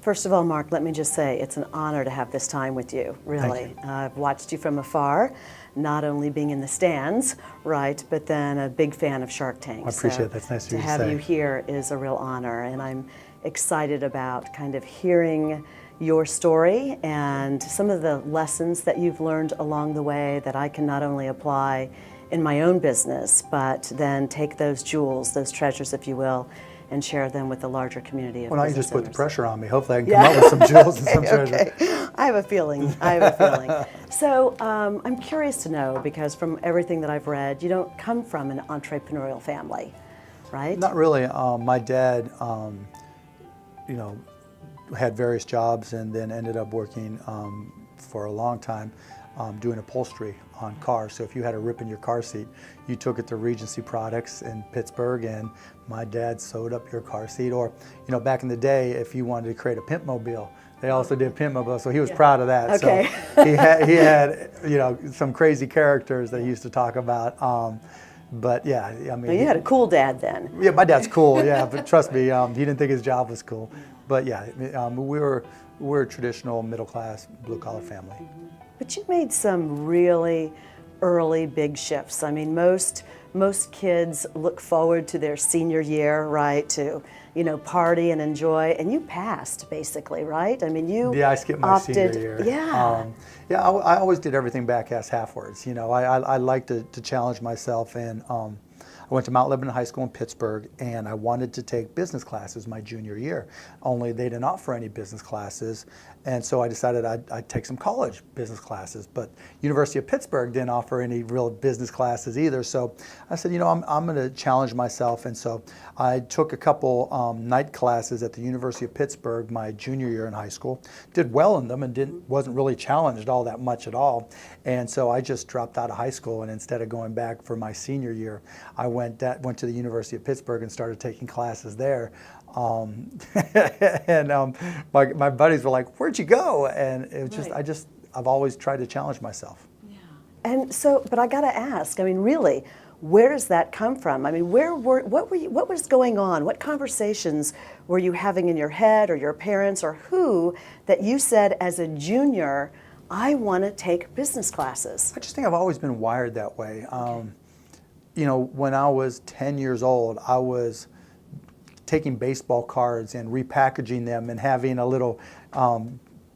First of all, Mark, let me just say it's an honor to have this time with you, really. Thank you. I've watched you from afar, not only being in the stands, right, but then a big fan of Shark Tank. I appreciate it. That's nice of you to to have say. you here is a real honor, and I'm excited about kind of hearing your story and some of the lessons that you've learned along the way that I can not only apply in my own business, but then take those jewels, those treasures, if you will, and share them with the larger community of Well, now you business just put the owners. pressure on me. Hopefully I can come up with some jewels and some treasure. Okay. I have a feeling. So I'm curious to know, because from everything that I've read, you don't come from an entrepreneurial family, right? Not really. My dad, you know, had various jobs and then ended up working for a long time doing upholstery on cars. So if you had a rip in your car seat, you took it to Regency Products in Pittsburgh, and my dad sewed up your car seat. Or, you know, back in the day, if you wanted to create a pimp mobile, they also did pimp mobile. So he was proud of that. Okay. So he had, you know, some crazy characters that he used to talk about. But yeah, I mean, Well, you had a cool dad then. yeah, my dad's cool. Yeah, but trust me, he didn't think his job was cool. But yeah, we're a traditional middle class blue collar family. But you made some really early big shifts. I mean, most kids look forward to their senior year, right? To, you know, party and enjoy, and you passed basically, right? I mean, you I skipped my opted, senior year. Yeah. I always did everything back ass halfwards. You know, I like to challenge myself, and I went to Mount Lebanon High School in Pittsburgh, and I wanted to take business classes my junior year. Only they didn't offer any business classes, and so I decided I'd take some college business classes. But University of Pittsburgh didn't offer any real business classes either. So I said, you know, I'm going to challenge myself, and so I took a couple night classes at the University of Pittsburgh my junior year in high school. Did well in them and wasn't really challenged all that much at all. And so I just dropped out of high school, and instead of going back for my senior year, I went to the University of Pittsburgh and started taking classes there. My buddies were like, "Where'd you go?" And it was just I've always tried to challenge myself. Yeah. And so, but I got to ask. I mean, really, where does that come from? I mean, what was going on? What conversations were you having in your head, or your parents, or who, that you said as a junior, I want to take business classes? I just think I've always been wired that way. You know, when I was 10 years old, I was taking baseball cards and repackaging them and having a little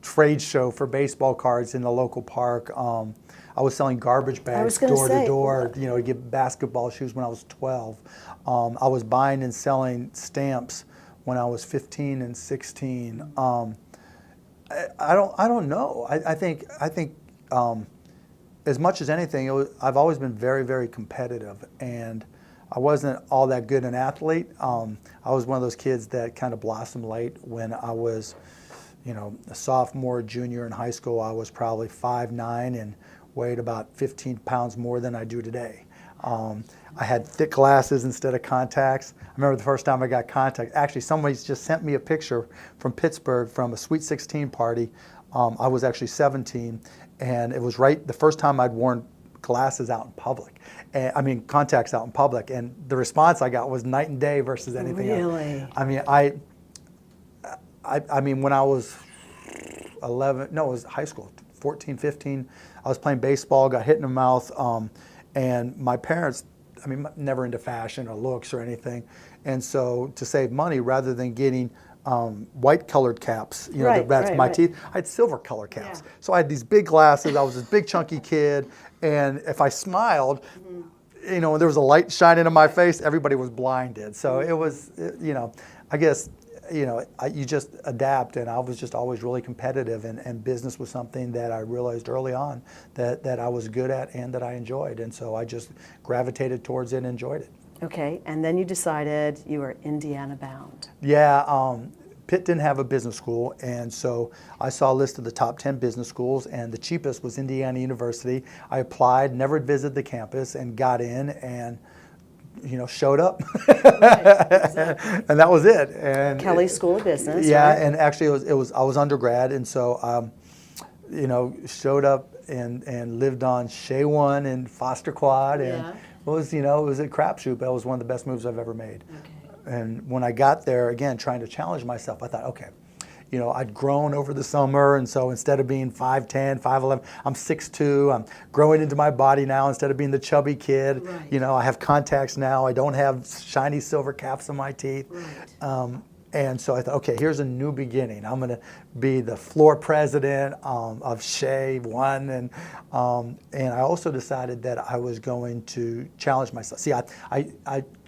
trade show for baseball cards in the local park. I was selling garbage bags door to door, you know, to get basketball shoes when I was 12. I was buying and selling stamps when I was 15 and 16. I don't know. I think as much as anything, I've always been very, very competitive, and I wasn't all that good an athlete. I was one of those kids that kind of blossomed late. When I was, you know, a sophomore, junior in high school, I was probably 5'9" and weighed about 15 pounds more than I do today. I had thick glasses instead of contacts. I remember the first time I got contacts. Actually, somebody just sent me a picture from Pittsburgh from a Sweet 16 party. I was actually 17, and it was the first time I'd worn glasses out in public. I mean, contacts out in public. And the response I got was night and day versus anything else. Really? I mean, I mean, when I was 11, no, it was high school, 14, 15, I was playing baseball, got hit in the mouth, and my parents, I mean, never into fashion or looks or anything. And so to save money, rather than getting white colored caps, you know, that's my teeth, I had silver color caps. Yeah. So I had these big glasses, I was this big chunky kid, and if I smiled, you know, and there was a light shining in my face, everybody was blinded. So it was, you know, I guess, you know, you just adapt, and I was just always really competitive, and business was something that I realized early on that I was good at and that I enjoyed, and so I just gravitated towards it and enjoyed it. Okay, and then you decided you were Indiana bound. Yeah, Pitt didn't have a business school, and so I saw a list of the top 10 business schools, and the cheapest was Indiana University. I applied, never visited the campus, and got in, and you know, showed up. Exactly. And that was it. And Kelly School of Business. Yeah, right? And actually I was undergrad, and so you know, showed up and lived on Shea One and Foster Quad, and it was, you know, it was a crapshoot, but it was one of the best moves I've ever made. Okay. And when I got there, again, trying to challenge myself, I thought, okay, I'd grown over the summer, and so instead of being 5'10", 5'11", I'm 6'2". I'm growing into my body now instead of being the chubby kid. Right. I have contacts now. I don't have shiny silver caps on my teeth. Right. And so I thought, okay, here's a new beginning. I'm going to be the floor president of Shea One, and I also decided that I was going to challenge myself. See, I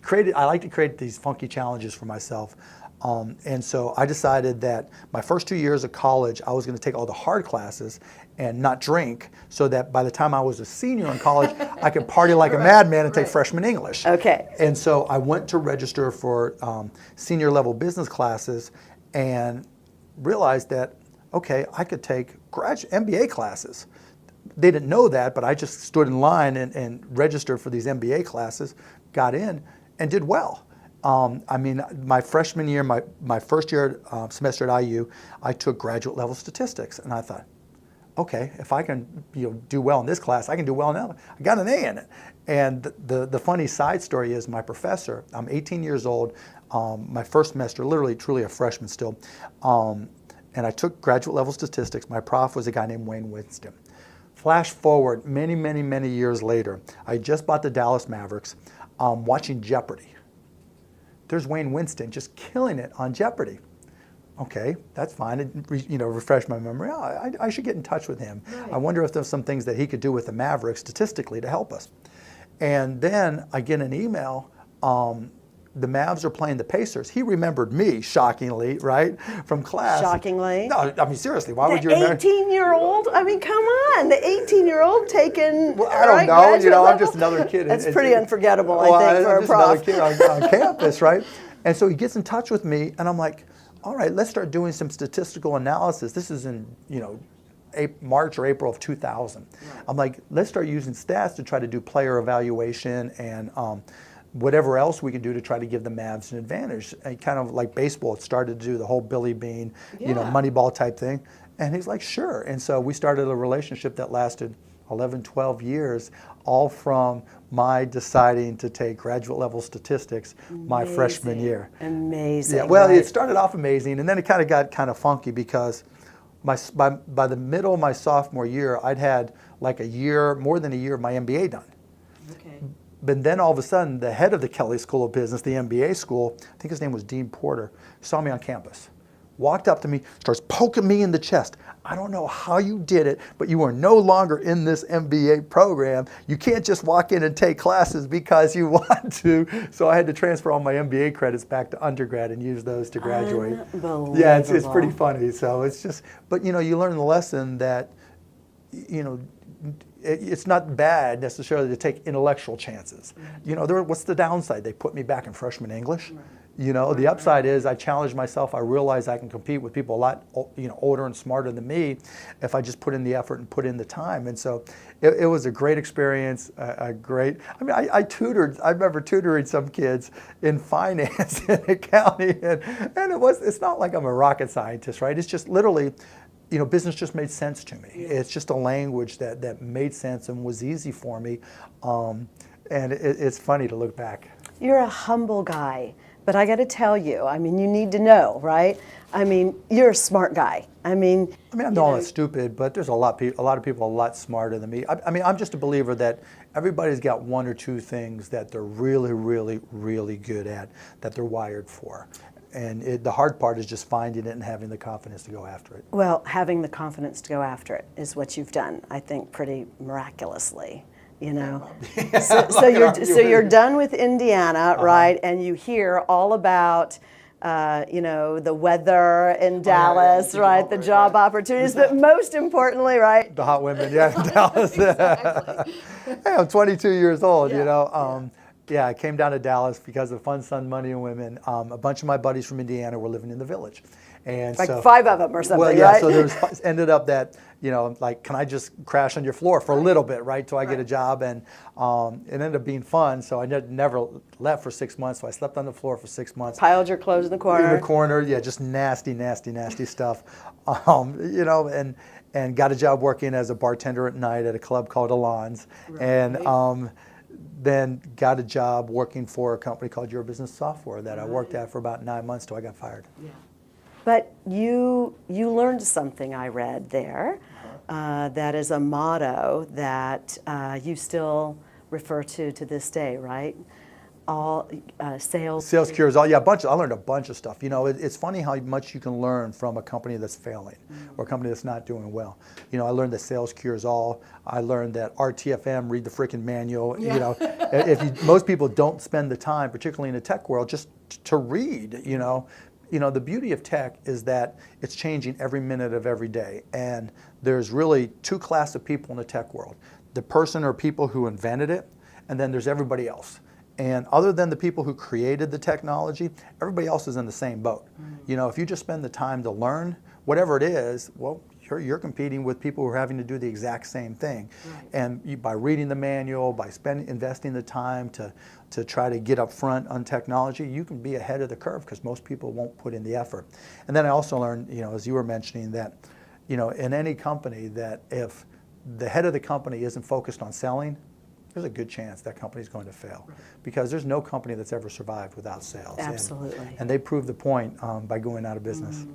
like to create these funky challenges for myself. And so I decided that my first 2 years of college, I was going to take all the hard classes and not drink, so that by the time I was a senior in college, I could party like a madman and take freshman English. Okay. And so I went to register for senior level business classes and realized that, okay, I could take MBA classes. They didn't know that, but I just stood in line and registered for these MBA classes, got in, and did well. My freshman year, my first year semester at IU, I took graduate level statistics, and I thought, okay, if I can do well in this class, I can do well in that. I got an A in it. And the funny side story is my professor, I'm 18 years old, my first semester, literally, truly a freshman still, and I took graduate level statistics. My prof was a guy named Wayne Winston. Flash forward many, many, many years later, I just bought the Dallas Mavericks, watching Jeopardy. There's Wayne Winston just killing it on Jeopardy. Okay, that's fine. It, refresh my memory. Oh, I should get in touch with him. Right. I wonder if there's some things that he could do with the Mavericks statistically to help us. And then I get an email. The Mavs are playing the Pacers. He remembered me, shockingly, right, from class. Shockingly? No, I mean, seriously, why would you remember? The 18-year-old? I mean, come on. The 18-year-old taking, well, I don't know. I'm just another kid. That's pretty unforgettable, I think, for a prof. I'm just another kid on campus, right? And so he gets in touch with me, and I'm like, all right, let's start doing some statistical analysis. This is in, March or April of 2000. Right. I'm like, let's start using stats to try to do player evaluation and whatever else we can do to try to give the Mavs an advantage. And kind of like baseball, it started to do the whole Billy Bean, Moneyball type thing. And he's like, sure. And so we started a relationship that lasted 11, 12 years, all from my deciding to take graduate level statistics my freshman year. Amazing. Yeah, well, right? It started off amazing, and then it kind of got kind of funky because by the middle of my sophomore year, I'd had like more than a year of my MBA done. Okay. But then all of a sudden, the head of the Kelley School of Business, the MBA school, I think his name was Dean Porter, saw me on campus, walked up to me, starts poking me in the chest. I don't know how you did it, but you are no longer in this MBA program. You can't just walk in and take classes because you want to. So I had to transfer all my MBA credits back to undergrad and use those to graduate. Unbelievable. Yeah, it's pretty funny. So it's just, but you learn the lesson that, it's not bad necessarily to take intellectual chances. What's the downside? They put me back in freshman English. Right. The upside is I challenge myself. I realize I can compete with people a lot, older and smarter than me if I just put in the effort and put in the time. And so it was a great experience, I tutored. I remember tutoring some kids in finance and accounting, and it's not like I'm a rocket scientist, right? It's just literally, business just made sense to me. Yeah. It's just a language that made sense and was easy for me. And it's funny to look back. You're a humble guy, but I got to tell you, you need to know, right? You're a smart guy. I know I'm not stupid, but there's a lot of people a lot smarter than me. I'm just a believer that everybody's got one or two things that they're really, really, really good at, that they're wired for. And the hard part is just finding it and having the confidence to go after it. Well, having the confidence to go after it is what you've done, I think, pretty miraculously. So you're done with Indiana, right? And you hear all about, the weather in Dallas, right? The job opportunities, but most importantly, right? The hot women, in Dallas. Exactly. Hey, I'm 22 years old, Yeah, I came down to Dallas because of fun, sun, money, and women. A bunch of my buddies from Indiana were living in the Village. And like 5 of them or something, right? So there ended up that, can I just crash on your floor for a little bit, right, till I get a job? And it ended up being fun, so I never left for 6 months, so I slept on the floor for 6 months. Piled your clothes in the corner. In the corner, yeah, just nasty, nasty, nasty stuff. And got a job working as a bartender at night at a club called Alon's. Right. And then got a job working for a company called Your Business Software that I worked at for about 9 months till I got fired. Yeah. But you learned something, I read there, that is a motto that you still refer to this day, right? All sales. Sales cures all. Yeah, I learned a bunch of stuff. You know, it's funny how much you can learn from a company that's failing or a company that's not doing well. You know, I learned that sales cures all. I learned that RTFM, read the freaking manual. Yeah. You know, most people don't spend the time, particularly in the tech world, just to read. You know, the beauty of tech is that it's changing every minute of every day, and there's really two classes of people in the tech world: the person or people who invented it, and then there's everybody else. And other than the people who created the technology, everybody else is in the same boat. You know, if you just spend the time to learn whatever it is, well, you're competing with people who are having to do the exact same thing. Right. And by reading the manual, by investing the time to try to get up front on technology, you can be ahead of the curve because most people won't put in the effort. And then I also learned, you know, as you were mentioning, that, you know, in any company, that if the head of the company isn't focused on selling, there's a good chance that company's going to fail, because there's no company that's ever survived without sales. Absolutely. And they proved the point by going out of business.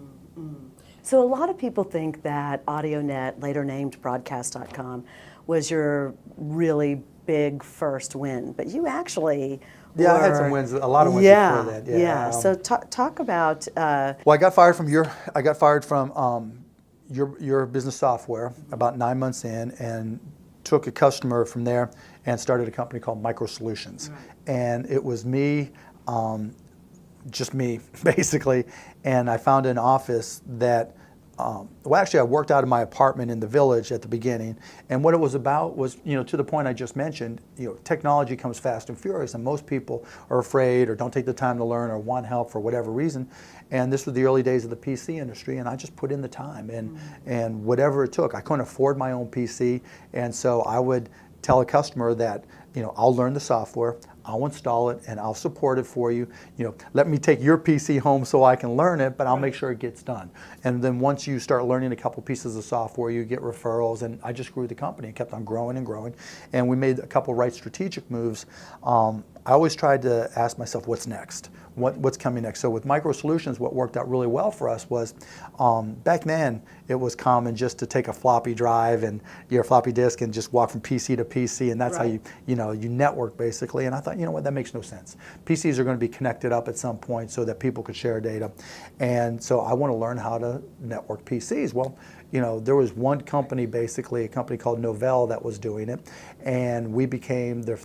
So a lot of people think that AudioNet, later named Broadcast.com, was your really big first win, but you actually Yeah, I had were- some wins, a lot of wins yeah, before that. Yeah. So talk about. Well, I got fired from your business software about 9 months in, and took a customer from there and started a company called Micro Solutions. Right. And it was me, just me, basically. And I found an office that, well, actually, I worked out of my apartment in the Village at the beginning. And what it was about was, you know, to the point I just mentioned, you know, technology comes fast and furious, and most people are afraid or don't take the time to learn or want help for whatever reason. And this was the early days of the PC industry, and I just put in the time and whatever it took. I couldn't afford my own PC, and so I would tell a customer that, you know, I'll learn the software, I'll install it, and I'll support it for you. You know, let me take your PC home so I can learn it, but I'll make sure it gets done. And then once you start learning a couple pieces of software, you get referrals, and I just grew the company and kept on growing and growing. And we made a couple right strategic moves. I always tried to ask myself, what's next? What's coming next? So with Micro Solutions, what worked out really well for us was, back then it was common just to take a floppy drive and your floppy disk and just walk from PC to PC, and that's how you network basically. And I thought, you know what, that makes no sense. PCs are going to be connected up at some point so that people could share data, and so I want to learn how to network PCs. Well, you know, there was one company, basically a company called Novell, that was doing it, and we became their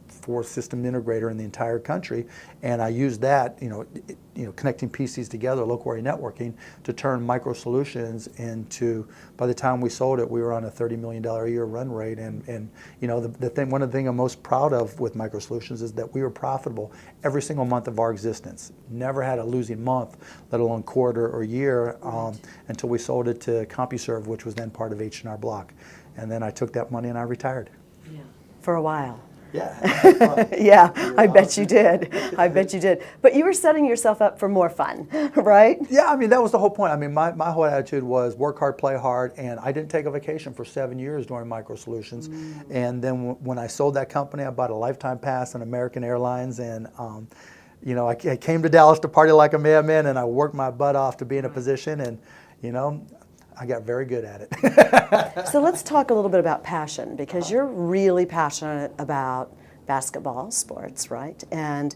fourth system integrator in the entire country, and I used that, connecting PCs together, local area networking, to turn Micro Solutions into. By the time we sold it, we were on a $30 million a year run rate, and you know, one of the things I'm most proud of with Micro Solutions is that we were profitable every single month of our existence. Never had a losing month, let alone quarter or year, until we sold it to CompuServe, which was then part of H&R Block, and then I took that money and I retired. Yeah. For a while. Yeah. Yeah, I bet you did. I bet you did. But you were setting yourself up for more fun, right? Yeah, I mean, that was the whole point. I mean, my whole attitude was work hard, play hard, and I didn't take a vacation for 7 years during Micro Solutions. And then when I sold that company, I bought a lifetime pass on American Airlines, and I came to Dallas to party like a madman, and I worked my butt off to be in a position, and I got very good at it. So let's talk a little bit about passion, because you're really passionate about basketball, sports, right? And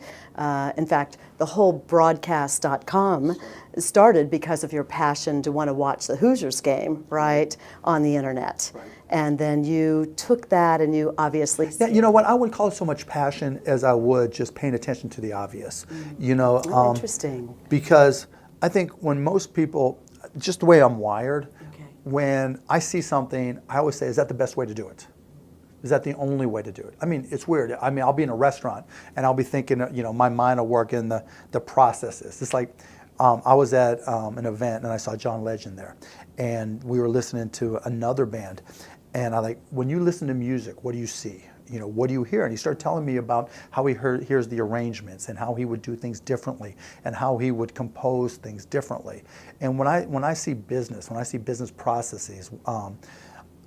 in fact, the whole broadcast.com started because of your passion to want to watch the Hoosiers game, right, on the internet. Right. And then you took that and you obviously... Yeah, you know what? I wouldn't call it so much passion as I would just paying attention to the obvious. Interesting. Because I think when most people... Just the way I'm wired, when I see something, I always say, is that the best way to do it? Is that the only way to do it? I mean, it's weird. I mean, I'll be in a restaurant and I'll be thinking, my mind will work in the processes. It's like, I was at an event and I saw John Legend there, and we were listening to another band, and when you listen to music, what do you see? What do you hear? And he started telling me about how he hears the arrangements and how he would do things differently and how he would compose things differently. And when I see business processes,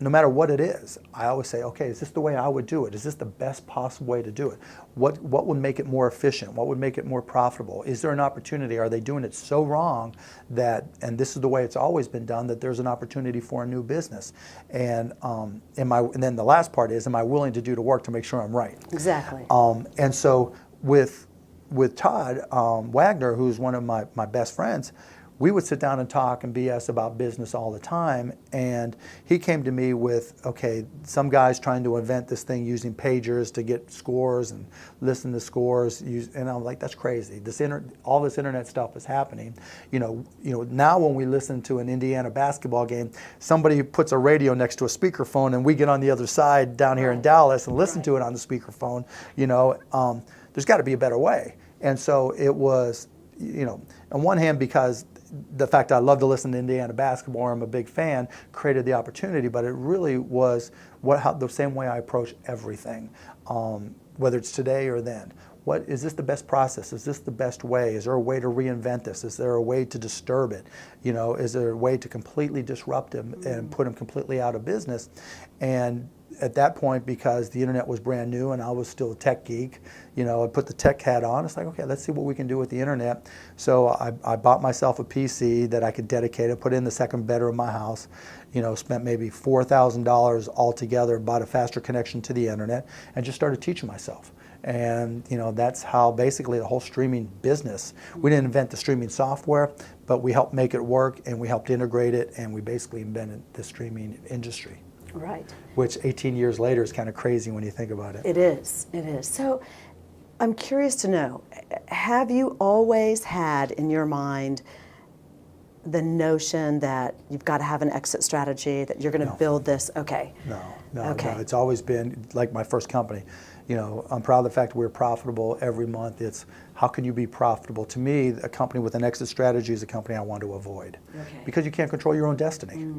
no matter what it is, I always say, okay, is this the way I would do it? Is this the best possible way to do it? What would make it more efficient? What would make it more profitable? Is there an opportunity? Are they doing it so wrong that, and this is the way it's always been done, that there's an opportunity for a new business? And and then the last part is, am I willing to do the work to make sure I'm right? Exactly. And so with Todd Wagner, who's one of my best friends, we would sit down and talk and BS about business all the time. And he came to me with, okay, some guy's trying to invent this thing using pagers to get scores and listen to scores. And I'm like, that's crazy. All this internet stuff is happening. Now when we listen to an Indiana basketball game, somebody puts a radio next to a speakerphone, and we get on the other side down here in Dallas and listen to it on the speakerphone. There's got to be a better way. And so it was, on one hand, because the fact I love to listen to Indiana basketball, I'm a big fan, created the opportunity, but it really was the same way I approach everything, whether it's today or then. Is this the best process? Is this the best way? Is there a way to reinvent this? Is there a way to disturb it? Is there a way to completely disrupt him and put him completely out of business? And at that point, because the internet was brand new and I was still a tech geek, I put the tech hat on. It's like, okay, let's see what we can do with the internet. So I bought myself a PC that I could dedicate. I put it in the second bedroom of my house. Spent maybe $4,000 altogether, bought a faster connection to the internet, and just started teaching myself. And that's how basically the whole streaming business. We didn't invent the streaming software, but we helped make it work, and we helped integrate it, and we basically invented the streaming industry. Right. Which 18 years later is kind of crazy when you think about it. It is. So I'm curious to know, have you always had in your mind the notion that you've got to have an exit strategy, that you're going to build this? Okay. No. It's always been like my first company. I'm proud of the fact we're profitable every month. It's how can you be profitable? To me, a company with an exit strategy is a company I want to avoid. Okay. Because you can't control your own destiny.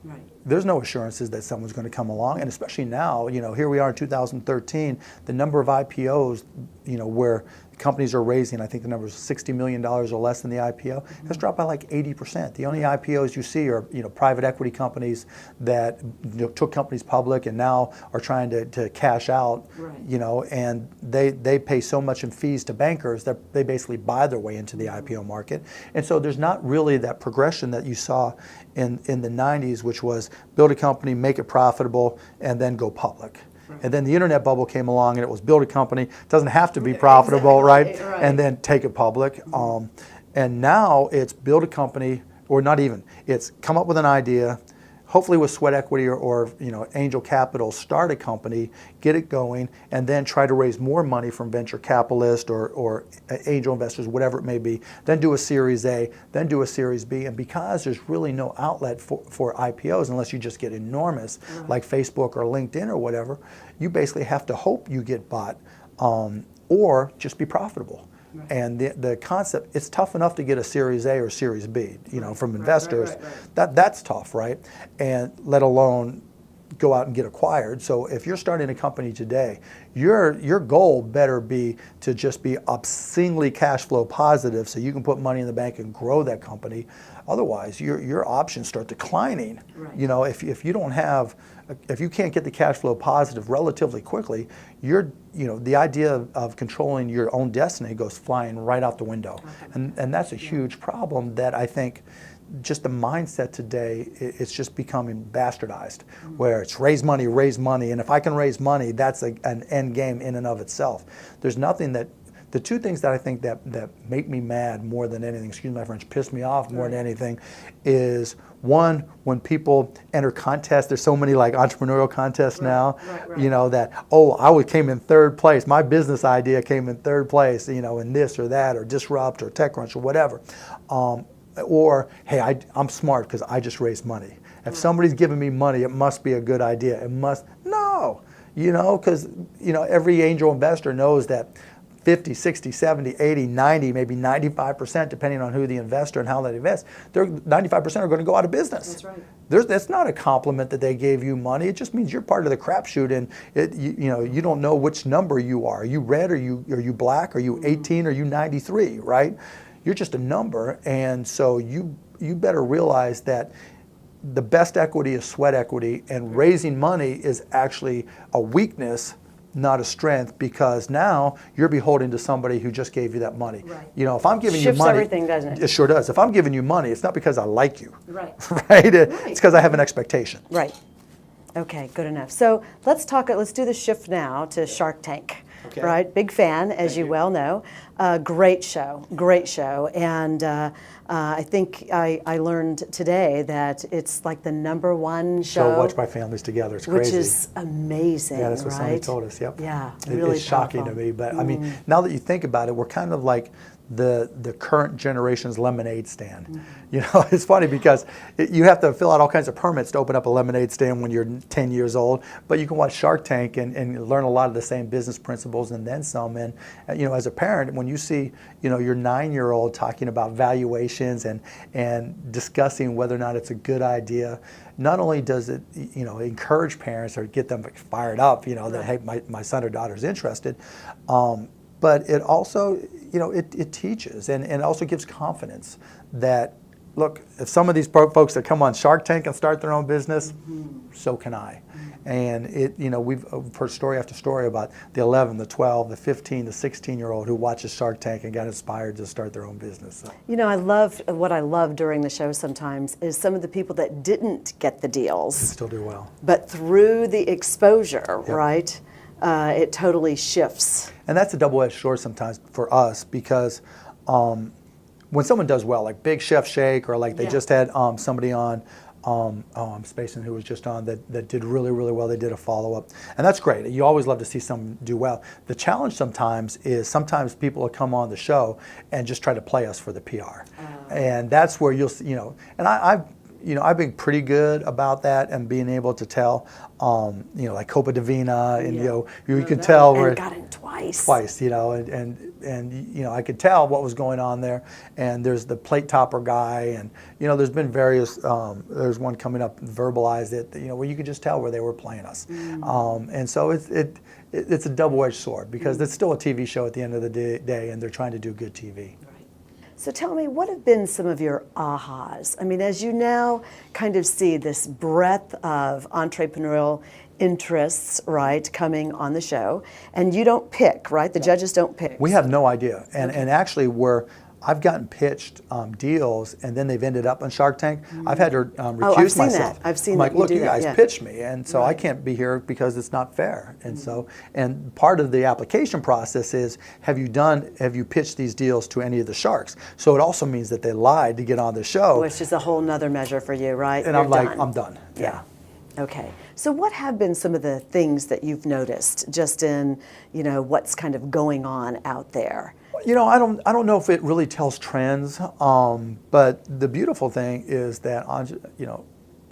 Right. There's no assurances that someone's going to come along, and especially now, here we are in 2013, the number of IPOs, where companies are raising, I think the number is $60 million or less in the IPO, has dropped by like 80%. The only IPOs you see are, private equity companies that took companies public and now are trying to cash out, and they pay so much in fees to bankers that they basically buy their way into the IPO market. And so there's not really that progression that you saw in the 90s, which was build a company, make it profitable, and then go public. And then the internet bubble came along, and it was build a company. It doesn't have to be profitable, right? And then take it public. And now it's build a company, or not even. It's come up with an idea, hopefully with sweat equity or angel capital, start a company, get it going, and then try to raise more money from venture capitalists or angel investors, whatever it may be. Then do a Series A, then do a Series B. And because there's really no outlet for IPOs, unless you just get enormous, like Facebook or LinkedIn or whatever, you basically have to hope you get bought or just be profitable. Right. And the concept, it's tough enough to get a Series A or Series B, from investors. Right. That's tough, right? And let alone go out and get acquired. So if you're starting a company today, your goal better be to just be obscenely cash flow positive so you can put money in the bank and grow that company. Otherwise, your options start declining. Right. If you can't get the cash flow positive relatively quickly, the idea of controlling your own destiny goes flying right out the window. And that's a huge problem that I think just the mindset today, it's just becoming bastardized, where it's raise money, and if I can raise money, that's an end game in and of itself. There's nothing that, the two things that I think that make me mad more than anything, excuse my French, piss me off more than anything, is one, when people enter contests, there's so many like entrepreneurial contests now, that, I came in third place, my business idea came in third place, in this or that, or Disrupt or TechCrunch or whatever. Or, hey, I'm smart because I just raised money. If somebody's giving me money, it must be a good idea. No, because, every angel investor knows that 50, 60, 70, 80, 90, maybe 95%, depending on who the investor and how they invest, 95% are going to go out of business. That's right. That's not a compliment that they gave you money. It just means you're part of the crapshoot, and you don't know which number you are. Are you red? Are you black? Are you 18? Are you 93? Right? You're just a number, and so you better realize that the best equity is sweat equity, and raising money is actually a weakness, not a strength, because now you're beholden to somebody who just gave you that money. Right. You know, if I'm giving Shifts you money, everything, doesn't it? It sure does. If I'm giving you money, it's not because I like you, Right. right? It's because I have an expectation. Right. Okay, good enough. So let's do the shift now to Shark Tank. Okay. Right? Big fan, as you well know. Great show, great show. And I think I learned today that it's like the #1 show. So watch my families together. It's which crazy. is amazing, Yeah, that's what right? Sonny told us. Yep. Yeah, It- really it's shocking powerful. to me, but I mean, now that you think about it, we're kind of like the current generation's lemonade stand. You know, it's funny because you have to fill out all kinds of permits to open up a lemonade stand when you're 10 years old, but you can watch Shark Tank and learn a lot of the same business principles and then some. And you know, as a parent, when you see, you know, your 9-year-old talking about valuations and discussing whether or not it's a good idea, not only does it, you know, encourage parents or get them fired up, you know, that hey, my son or daughter's interested, but it also, you know, it teaches and it also gives confidence that, look, if some of these folks that come on Shark Tank and start their own business, so can I. And it, you know, we've heard story after story about the 11, the 12, the 15, the 16-year-old who watches Shark Tank and got inspired to start their own business. So. You know, what I love during the show sometimes is some of the people that didn't get the deals. Still do well. But through the exposure, right, it totally shifts. And that's a double-edged sword sometimes for us because when someone does well, like Big Chef Shake, or like they just had somebody on, I'm spacing who was just on, that did really, really well. They did a follow-up. And that's great. You always love to see someone do well. The challenge sometimes is people will come on the show and just try to play us for the PR. And that's where you'll, you know, and I've been pretty good about that and being able to tell, you know, like Copa Divina, and you know, you can tell where and got it twice. Twice, you know, and you know, I could tell what was going on there. And there's the plate topper guy, and you know, there's been various. There's one coming up, Verbalize It, you know, where you could just tell where they were playing us. And so it's a double-edged sword because it's still a TV show at the end of the day, and they're trying to do good TV. So tell me, what have been some of your ahas? I mean, as you now kind of see this breadth of entrepreneurial interests, right, coming on the show, and you don't pick, right? The judges don't pick. We have no idea. And actually, I've gotten pitched deals, and then they've ended up on Shark Tank. I've had to recuse myself. I've seen I'm that. like, look, you do that, guys pitched me, and so I can't be here because it's not fair. And so, and part of the application process is, have you pitched these deals to any of the sharks? So it also means that they lied to get on the show. Which is a whole nother measure for you, right? And You're I'm like, done. I'm done. Yeah. Okay. So what have been some of the things that you've noticed just in, you know, what's kind of going on out there? You know, I don't know if it really tells trends, but the beautiful thing is that, you know,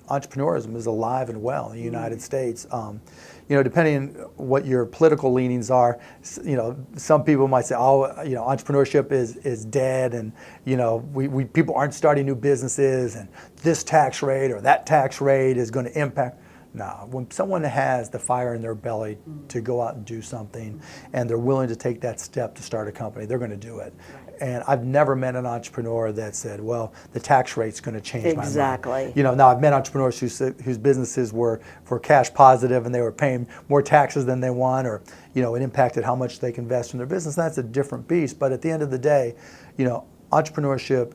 entrepreneurism is alive and well in the United States. You know, depending on what your political leanings are, you know, some people might say, oh, you know, entrepreneurship is dead, and you know, we people aren't starting new businesses, and this tax rate or that tax rate is going to impact. No, when someone has the fire in their belly to go out and do something, and they're willing to take that step to start a company, they're going to do it. And I've never met an entrepreneur that said, well, the tax rate's going to change my mind. Exactly. You know, now I've met entrepreneurs whose businesses were cash positive and they were paying more taxes than they want, or, you know, it impacted how much they can invest in their business. That's a different beast. But at the end of the day, you know, entrepreneurship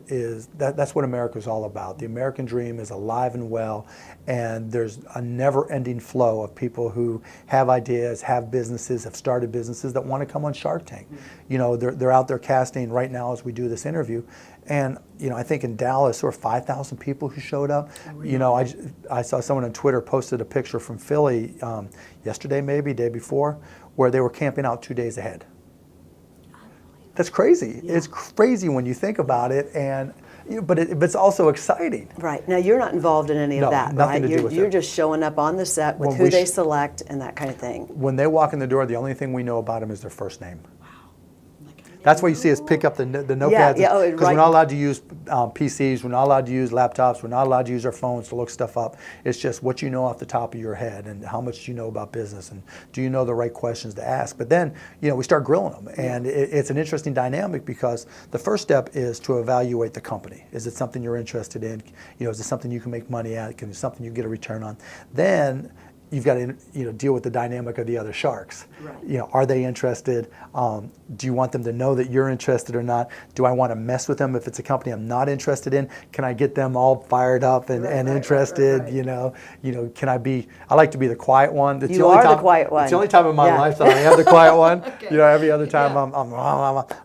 that's what America's all about. The American dream is alive and well, and there's a never-ending flow of people who have ideas, have businesses, have started businesses that want to come on Shark Tank. You know, they're out there casting right now as we do this interview, and you know, I think in Dallas there were 5,000 people who showed up. You know, I saw someone on Twitter posted a picture from Philly yesterday, maybe day before, where they were camping out 2 days ahead. That's crazy. Yeah. It's crazy when you think about it, and but it's also exciting. Right. Now you're not involved in any of that, nothing right? to do with You're it. just showing up on the set with who they select and that kind of thing. When they walk in the door, the only thing we know about them is their first name. Wow. That's why you see us pick up the notepads. Yeah, oh, because we're not allowed to use PCs, we're not allowed to use laptops, we're not allowed to use our phones to look stuff up. It's just what you know off the top of your head and how much you know about business and do you know the right questions to ask. But then, we start grilling them, and it's an interesting dynamic because the first step is to evaluate the company. Is it something you're interested in? Is it something you can make money at? Can it something you get a return on? Then you've got to deal with the dynamic of the other sharks. Right. Are they interested? Do you want them to know that you're interested or not? Do I want to mess with them if it's a company I'm not interested in? Can I get them all fired up and interested? Right. Can I be? I like to be the quiet one. It's you are the quiet one. It's the only time in my life that I am the quiet one. Okay. Every other time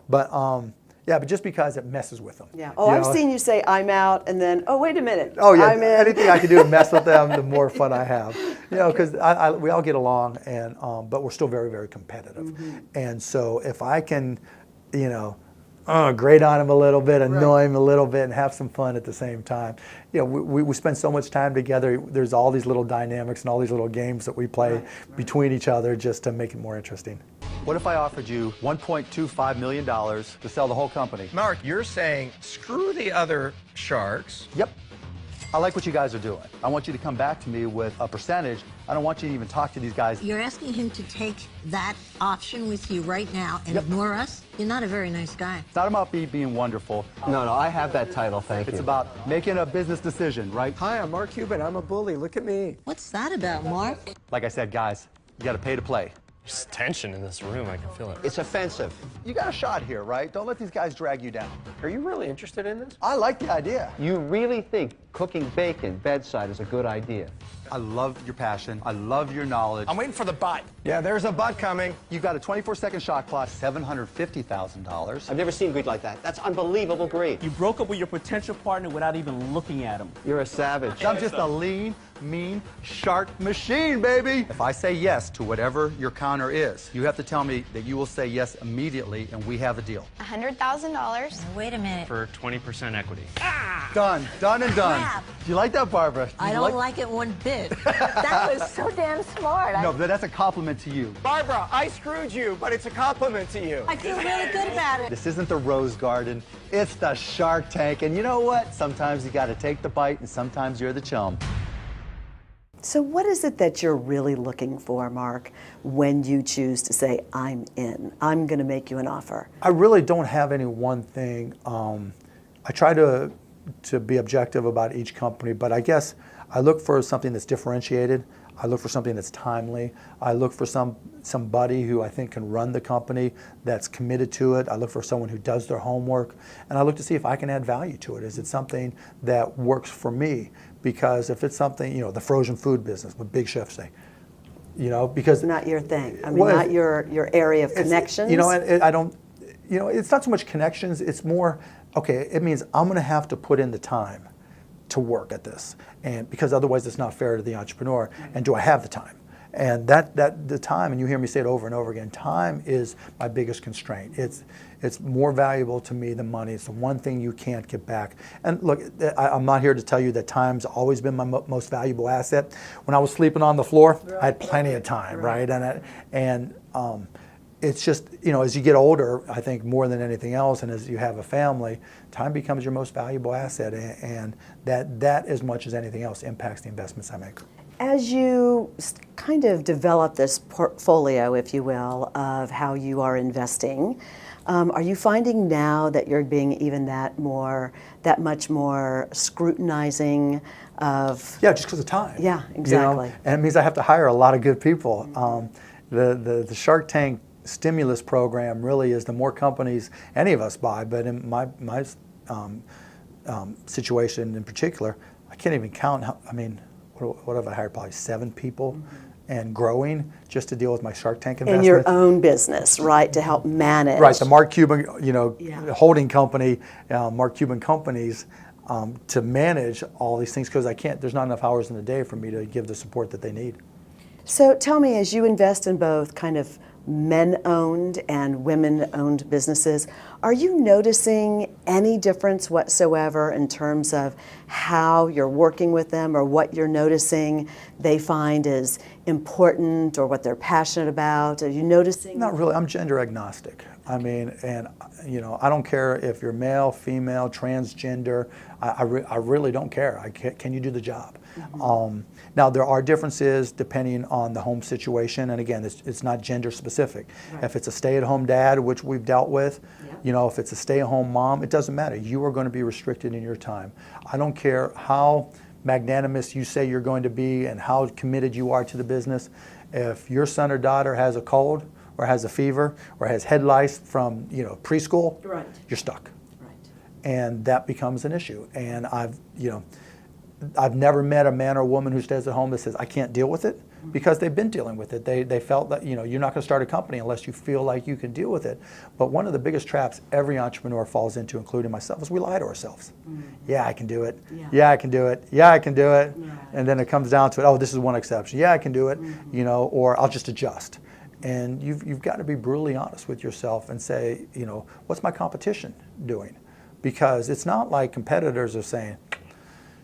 but just because it messes with them. Yeah. Oh, I've seen you say I'm out, and then wait a minute. Oh yeah. I'm in. Anything I can do to mess with them, the more fun I have. Because we all get along, and but we're still very, very competitive. Mm-hmm. And so if I can, grate on him a little bit, annoy him a little bit, and have some fun at the same time. We spend so much time together. There's all these little dynamics and all these little games that we play between each other just to make it more interesting. What if I offered you $1.25 million to sell the whole company? Mark, you're saying screw the other sharks. Yep. I like what you guys are doing. I want you to come back to me with a percentage. I don't want you to even talk to these guys. You're asking him to take that option with you right now and ignore us? You're not a very nice guy. It's not about me being wonderful. No, I have that title, thank you. It's about making a business decision, right? Hi, I'm Mark Cuban. I'm a bully. Look at me. What's that about, Mark? Like I said, guys, you got to pay to play. There's tension in this room, I can feel it. It's offensive. You got a shot here, right? Don't let these guys drag you down. Are you really interested in this? I like the idea. You really think cooking bacon bedside is a good idea? I love your passion. I love your knowledge. I'm waiting for the butt. Yeah, there's a butt coming. You've got a 24-second shot clock, $750,000. I've never seen greed like that. That's unbelievable greed. You broke up with your potential partner without even looking at him. You're a savage. I'm just a lean, mean shark machine, baby. If I say yes to whatever your counter is, you have to tell me that you will say yes immediately and we have a deal. $100,000. Wait a minute. For 20% equity. Done and done. Crap. Do you like that, Barbara? I don't like it one bit. That was so damn smart. No, but that's a compliment to you. Barbara, I screwed you, but it's a compliment to you. I feel really good about it. This isn't the Rose Garden, it's the Shark Tank. And you know what? Sometimes you got to take the bite and sometimes you're the chum. So what is it that you're really looking for, Mark, when you choose to say, I'm in, I'm going to make you an offer? I really don't have any one thing. I try to be objective about each company, but I guess I look for something that's differentiated. I look for something that's timely. I look for somebody who I think can run the company that's committed to it. I look for someone who does their homework, and I look to see if I can add value to it. Is it something that works for me? Because if it's something, the frozen food business, what big chefs say, because Not your thing. I mean, not your area of connections. I don't. It's not so much connections. It's more, okay. It means I'm going to have to put in the time to work at this, and because otherwise it's not fair to the entrepreneur. And do I have the time? And that the time, and you hear me say it over and over again, time is my biggest constraint. It's more valuable to me than money. It's the one thing you can't get back. And look, I'm not here to tell you that time's always been my most valuable asset. When I was sleeping on the floor, I had plenty of time, right? And it's just, as you get older, I think more than anything else, and as you have a family, time becomes your most valuable asset, and that as much as anything else impacts the investments I make. As you kind of develop this portfolio, if you will, of how you are investing, are you finding now that you're being even that much more scrutinizing of? Yeah, just because of time. Yeah, exactly. And it means I have to hire a lot of good people. The Shark Tank stimulus program really is the more companies any of us buy, but in my situation in particular, I can't even count what have I hired? Probably 7 people, and growing just to deal with my Shark Tank investment. In your own business, right, to help manage. Right, the Mark Cuban, holding company, Mark Cuban companies, to manage all these things because there's not enough hours in the day for me to give the support that they need. So tell me, as you invest in both kind of men-owned and women-owned businesses, are you noticing any difference whatsoever in terms of how you're working with them or what you're noticing they find is important or what they're passionate about? Are you noticing? Not really. I'm gender agnostic. I mean, and you know, I don't care if you're male, female, transgender. I really don't care. Can you do the job? Now there are differences depending on the home situation, and again, it's not gender specific. Right. If it's a stay-at-home dad, which we've dealt with, Yep. you know, if it's a stay-at-home mom, it doesn't matter. You are going to be restricted in your time. I don't care how magnanimous you say you're going to be and how committed you are to the business. If your son or daughter has a cold or has a fever or has head lice from, you know, preschool, Right. you're stuck. Right. And that becomes an issue. And I've never met a man or woman who stays at home that says, I can't deal with it, because they've been dealing with it. They felt that, you know, you're not going to start a company unless you feel like you can deal with it. But one of the biggest traps every entrepreneur falls into, including myself, is we lie to ourselves. Yeah, I can do it. Yeah. Yeah, I can do it. Yeah, I can do it. Right. And then it comes down to it, oh, this is one exception. Yeah, I can do it, you know, or I'll just adjust. And you've got to be brutally honest with yourself and say, you know, what's my competition doing? Because it's not like competitors are saying,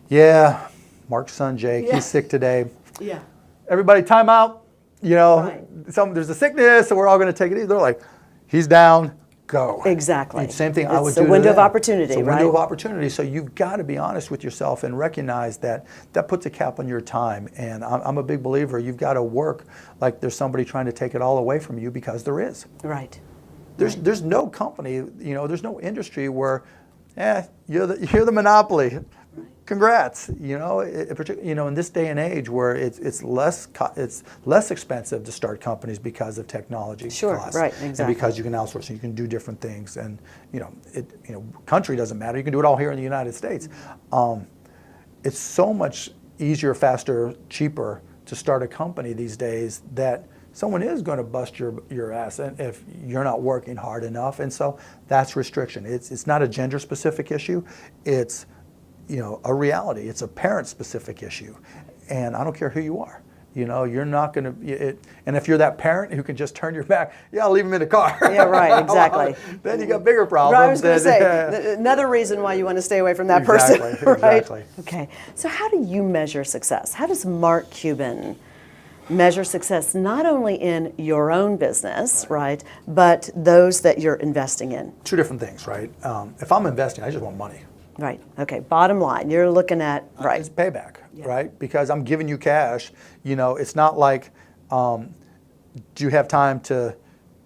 yeah, Mark's son Jake, Yeah. he's sick today. Yeah. Everybody time out. You know, Right. there's a sickness, so we're all going to take it easy. They're like, he's down, go. Exactly. Same thing I would It's do a to window of them. opportunity, It's a right? window of opportunity. So you've got to be honest with yourself and recognize that that puts a cap on your time. And I'm a big believer. You've got to work like there's somebody trying to take it all away from you, because there is. Right. There's no company, you know, there's no industry where, you're the monopoly. Congrats, you know. In this day and age where it's less expensive to start companies because of technology Sure, costs, right, and exactly. because you can outsource and you can do different things, and country doesn't matter. You can do it all here in the United States. It's so much easier, faster, cheaper to start a company these days that someone is going to bust your ass if you're not working hard enough, and so that's restriction. It's not a gender specific issue. It's a reality. It's a parent-specific issue, and I don't care who you are. You know, you're not going to. And if you're that parent who can just turn your back, I'll leave him in the car. Yeah, right, exactly. Then you got bigger problems. Right, I was going to say, Yeah. another reason why you want to stay away from that Exactly, person, right? exactly. Okay, so how do you measure success? How does Mark Cuban measure success not only in your own business, right, but those that you're investing in? Two different things, right? If I'm investing, I just want money. Right, okay, bottom line, you're looking at, right. It's payback, right? Because I'm giving you cash. You know, it's not like, do you have time to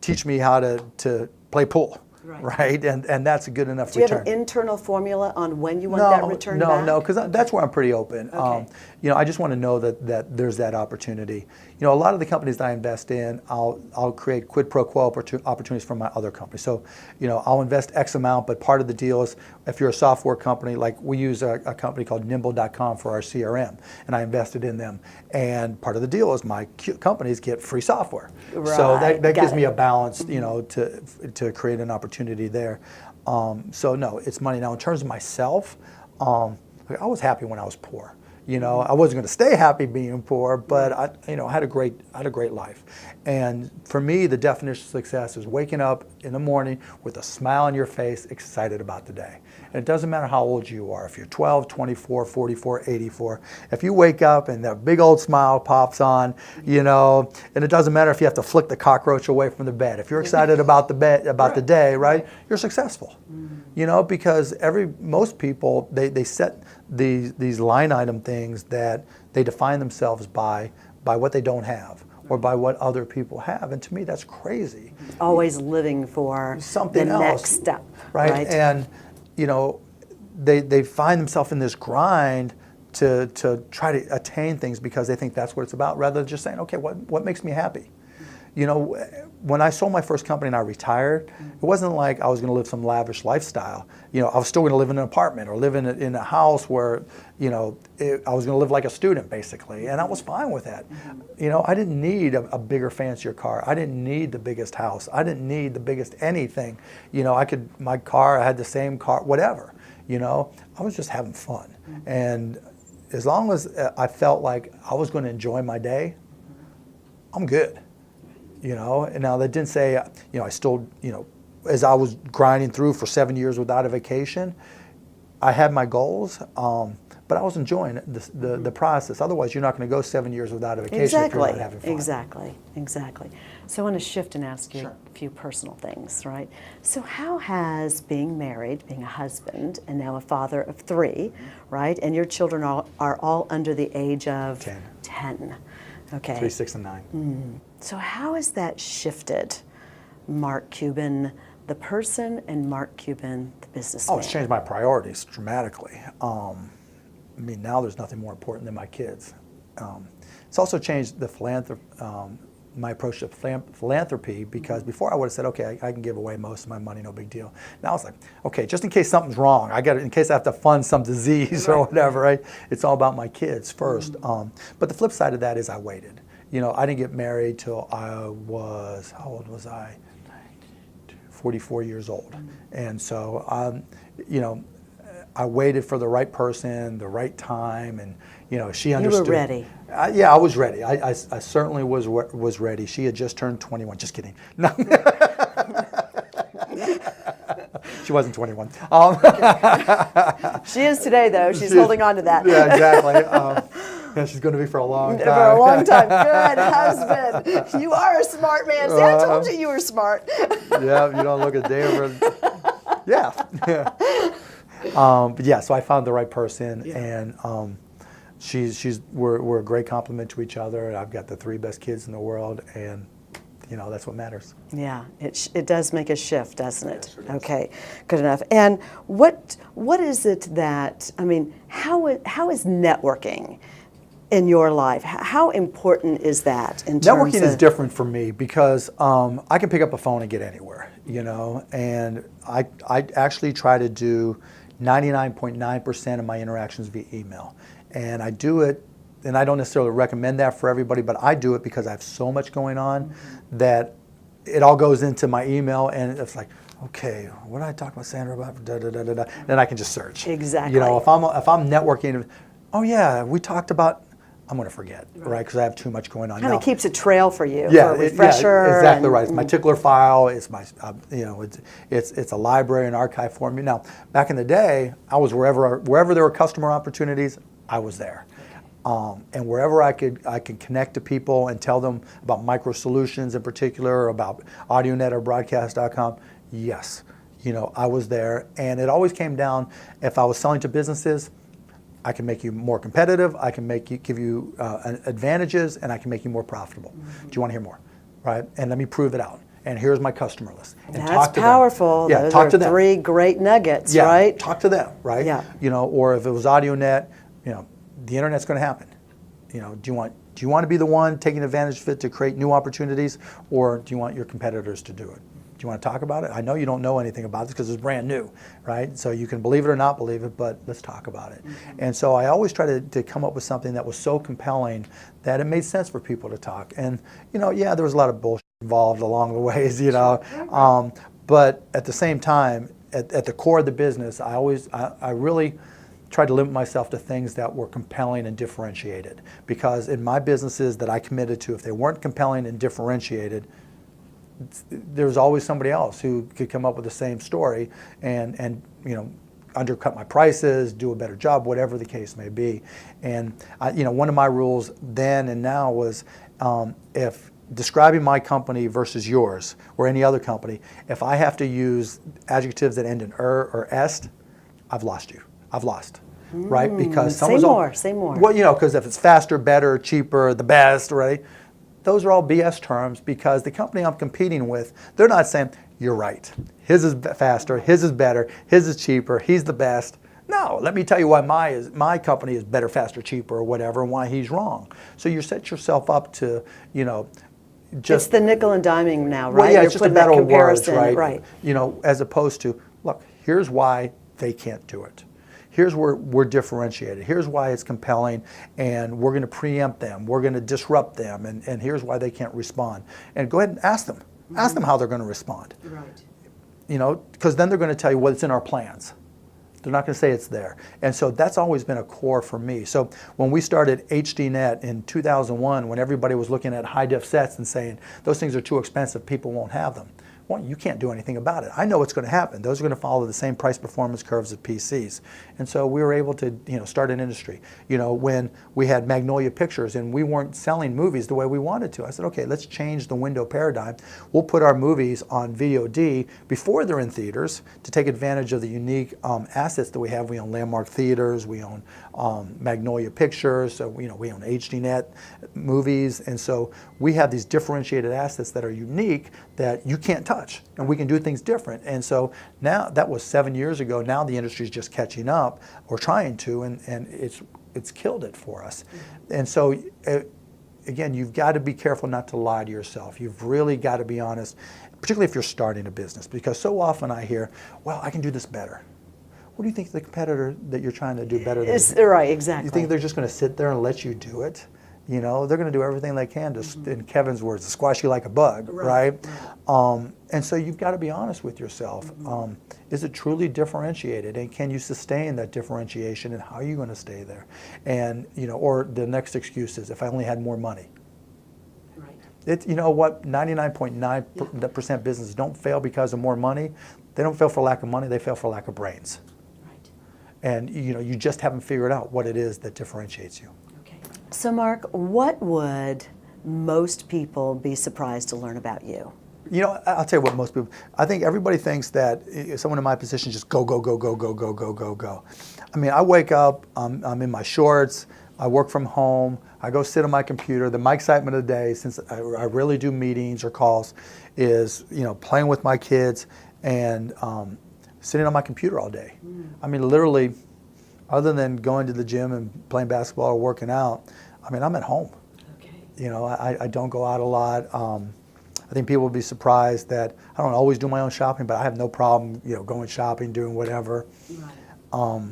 teach me how to play pool, right? And that's a good enough Do you return. have an internal formula on when you want that return back? No, because that's where I'm pretty open. Okay. I just want to know that there's that opportunity. A lot of the companies that I invest in, I'll create quid pro quo opportunities for my other companies. So, I'll invest X amount, but part of the deal is if you're a software company, like we use a company called nimble.com for our CRM, and I invested in them. And part of the deal is my companies get free software. So Right, that gives got me it. a balance, to create an opportunity there. So no, it's money. Now in terms of myself, I was happy when I was poor. I wasn't going to stay happy being poor, but I had a great life. And for me, the definition of success is waking up in the morning with a smile on your face, excited about the day. And it doesn't matter how old you are, if you're 12, 24, 44, 84. If you wake up and that big old smile pops on, and it doesn't matter if you have to flick the cockroach away from the bed. If you're excited about the day, right, you're successful. Because most people, they set these line item things that they define themselves by what they don't have or by what other people have. And to me, that's crazy. Always living for Something the else, next step, right? And, they find themselves in this grind to try to attain things because they think that's what it's about, rather than just saying, okay, what makes me happy? When I sold my first company and I retired, it wasn't like I was going to live some lavish lifestyle. I was still going to live in an apartment or live in a house where, I was going to live like a student, basically. And I was fine with that. I didn't need a bigger, fancier car. I didn't need the biggest house. I didn't need the biggest anything. My car, I had the same car, whatever. I was just having fun. And as long as I felt like I was going to enjoy my day, I'm good. And now that didn't say, I still, as I was grinding through for 7 years without a vacation, I had my goals, but I was enjoying the process. Otherwise, you're not going to go 7 years without a vacation if you're not having fun. Exactly. So I want to shift and ask you a few personal things, right? So how has being married, being a husband, and now a father of 3, right? And your children are all under the age of 10. Okay. 3, 6, and 9. So how has that shifted Mark Cuban, the person, and Mark Cuban, the businessman? Oh, it's changed my priorities dramatically. I mean, now there's nothing more important than my kids. It's also changed the my approach to philanthropy, because before I would have said, okay, I can give away most of my money, no big deal. Now it's like, okay, just in case something's wrong, in case I have to fund some disease or whatever, right? It's all about my kids first. But the flip side of that is I waited. You know, I didn't get married till I was, how old was I? 44 years old. And so, you know, I waited for the right person, the right time, and you know, she understood. You were ready. Yeah, I was ready. I certainly was ready. She had just turned 21. Just kidding. No. She wasn't 21. She is today, though. She's holding on to that. Yeah, exactly. Yeah, she's going to be for a long time. For a long time. Good husband. You are a smart man. See, I told you were smart. Yeah, you don't look a day over. Yeah. But yeah, so I found the right person, and we're a great complement to each other. I've got the 3 best kids in the world, and you know, that's what matters. Yeah, it does make a shift, doesn't it? Yes, it okay, good enough. And what is it that, I mean, how is networking in your life? How important is that in terms Networking is different for me because I can pick up a phone and get anywhere, you know, and I actually try to do 99.9% of my interactions via email. And I do it, and I don't necessarily recommend that for everybody, but I do it because I have so much going on that it all goes into my email, and it's like, okay, what did I talk about Sandra about? Da, da, da, da, da. Then I can just search. Exactly. You know, if I'm networking, oh yeah, we talked about, I'm going to forget, right? Because I have too much going on. Kind of keeps a trail for you. Yeah, for a refresher. Yeah, exactly right. It's my tickler file. It's my, you know, it's a library and archive for me. Now, back in the day, I was wherever there were customer opportunities, I was there. And wherever I could connect to people and tell them about micro solutions in particular, about AudioNet or broadcast.com, yes, you know, I was there. And it always came down, if I was selling to businesses, I can make you more competitive, I can give you advantages, and I can make you more profitable. Do you want to hear more? Right? And let me prove it out. And here's my customer list. And that's talk to powerful. Them. Yeah, those talk are to them. 3 great nuggets, yeah, right? Talk to them, right? Yeah. You know, or if it was AudioNet, you know, the internet's going to happen. You know, do you want to be the one taking advantage of it to create new opportunities, or do you want your competitors to do it? Do you want to talk about it? I know you don't know anything about this because it's brand new, right? So you can believe it or not believe it, but let's talk about it. And so I always try to come up with something that was so compelling that it made sense for people to talk. And, you know, yeah, there was a lot of bullshit involved along the ways, you know. But at the same time, at the core of the business, I really tried to limit myself to things that were compelling and differentiated. Because in my businesses that I committed to, if they weren't compelling and differentiated, there was always somebody else who could come up with the same story and you know, undercut my prices, do a better job, whatever the case may be. And you know, one of my rules then and now was if describing my company versus yours or any other company, if I have to use adjectives that end in or est, I've lost you. I've lost. Right? Because say more. Well, you know, because if it's faster, better, cheaper, the best, right? Those are all BS terms because the company I'm competing with, they're not saying, you're right. His is faster, his is better, his is cheaper, he's the best. No, let me tell you why my company is better, faster, cheaper, or whatever, and why he's wrong. So you set yourself up to, you know, just... It's the nickel and diming now, right? Well, yeah, You're it's just a putting that battle of words, comparison, right? You know, as opposed to, look, here's why they can't do it. Here's where we're differentiated. Here's why it's compelling, and we're going to preempt them. We're going to disrupt them, and here's why they can't respond. And go ahead and ask them. Ask them how they're going to respond. Right. You know, because then they're going to tell you what's in our plans. They're not going to say it's there. And so that's always been a core for me. So when we started HDNet in 2001, when everybody was looking at high-def sets and saying, those things are too expensive, people won't have them. Well, you can't do anything about it. I know what's going to happen. Those are going to follow the same price performance curves as PCs. And so we were able to, start an industry. When we had Magnolia Pictures and we weren't selling movies the way we wanted to, I said, okay, let's change the window paradigm. We'll put our movies on VOD before they're in theaters to take advantage of the unique assets that we have. We own Landmark Theaters, we own Magnolia Pictures, so we own HDNet movies, and so we have these differentiated assets that are unique that you can't touch, and we can do things different. And so now, that was 7 years ago. Now the industry is just catching up, or trying to, and it's killed it for us. And so again, you've got to be careful not to lie to yourself. You've really got to be honest, particularly if you're starting a business, because so often I hear, well, I can do this better. What do you think the competitor that you're trying to do better than? Right, exactly. You think they're just going to sit there and let you do it? They're going to do everything they can to, in Kevin's words, to squash you like a bug, right? And so you've got to be honest with yourself. Is it truly differentiated, and can you sustain that differentiation, and how are you going to stay there? And or the next excuse is, if I only had more money. Right. What 99.9% businesses don't fail because of more money. They don't fail for lack of money. They fail for lack of brains. Right. And you just haven't figured out what it is that differentiates you. So Mark, what would most people be surprised to learn about you? I'll tell you what most people, I think everybody thinks that someone in my position just go, go, go, go, go, go, go, go, go. I mean, I wake up, I'm in my shorts, I work from home, I go sit on my computer. My excitement of the day, since I really do meetings or calls, is playing with my kids and sitting on my computer all day. I mean, literally, other than going to the gym and playing basketball or working out, I mean, I'm at home. Okay. I don't go out a lot. I think people will be surprised that I don't always do my own shopping, but I have no problem, going shopping, doing whatever. Right.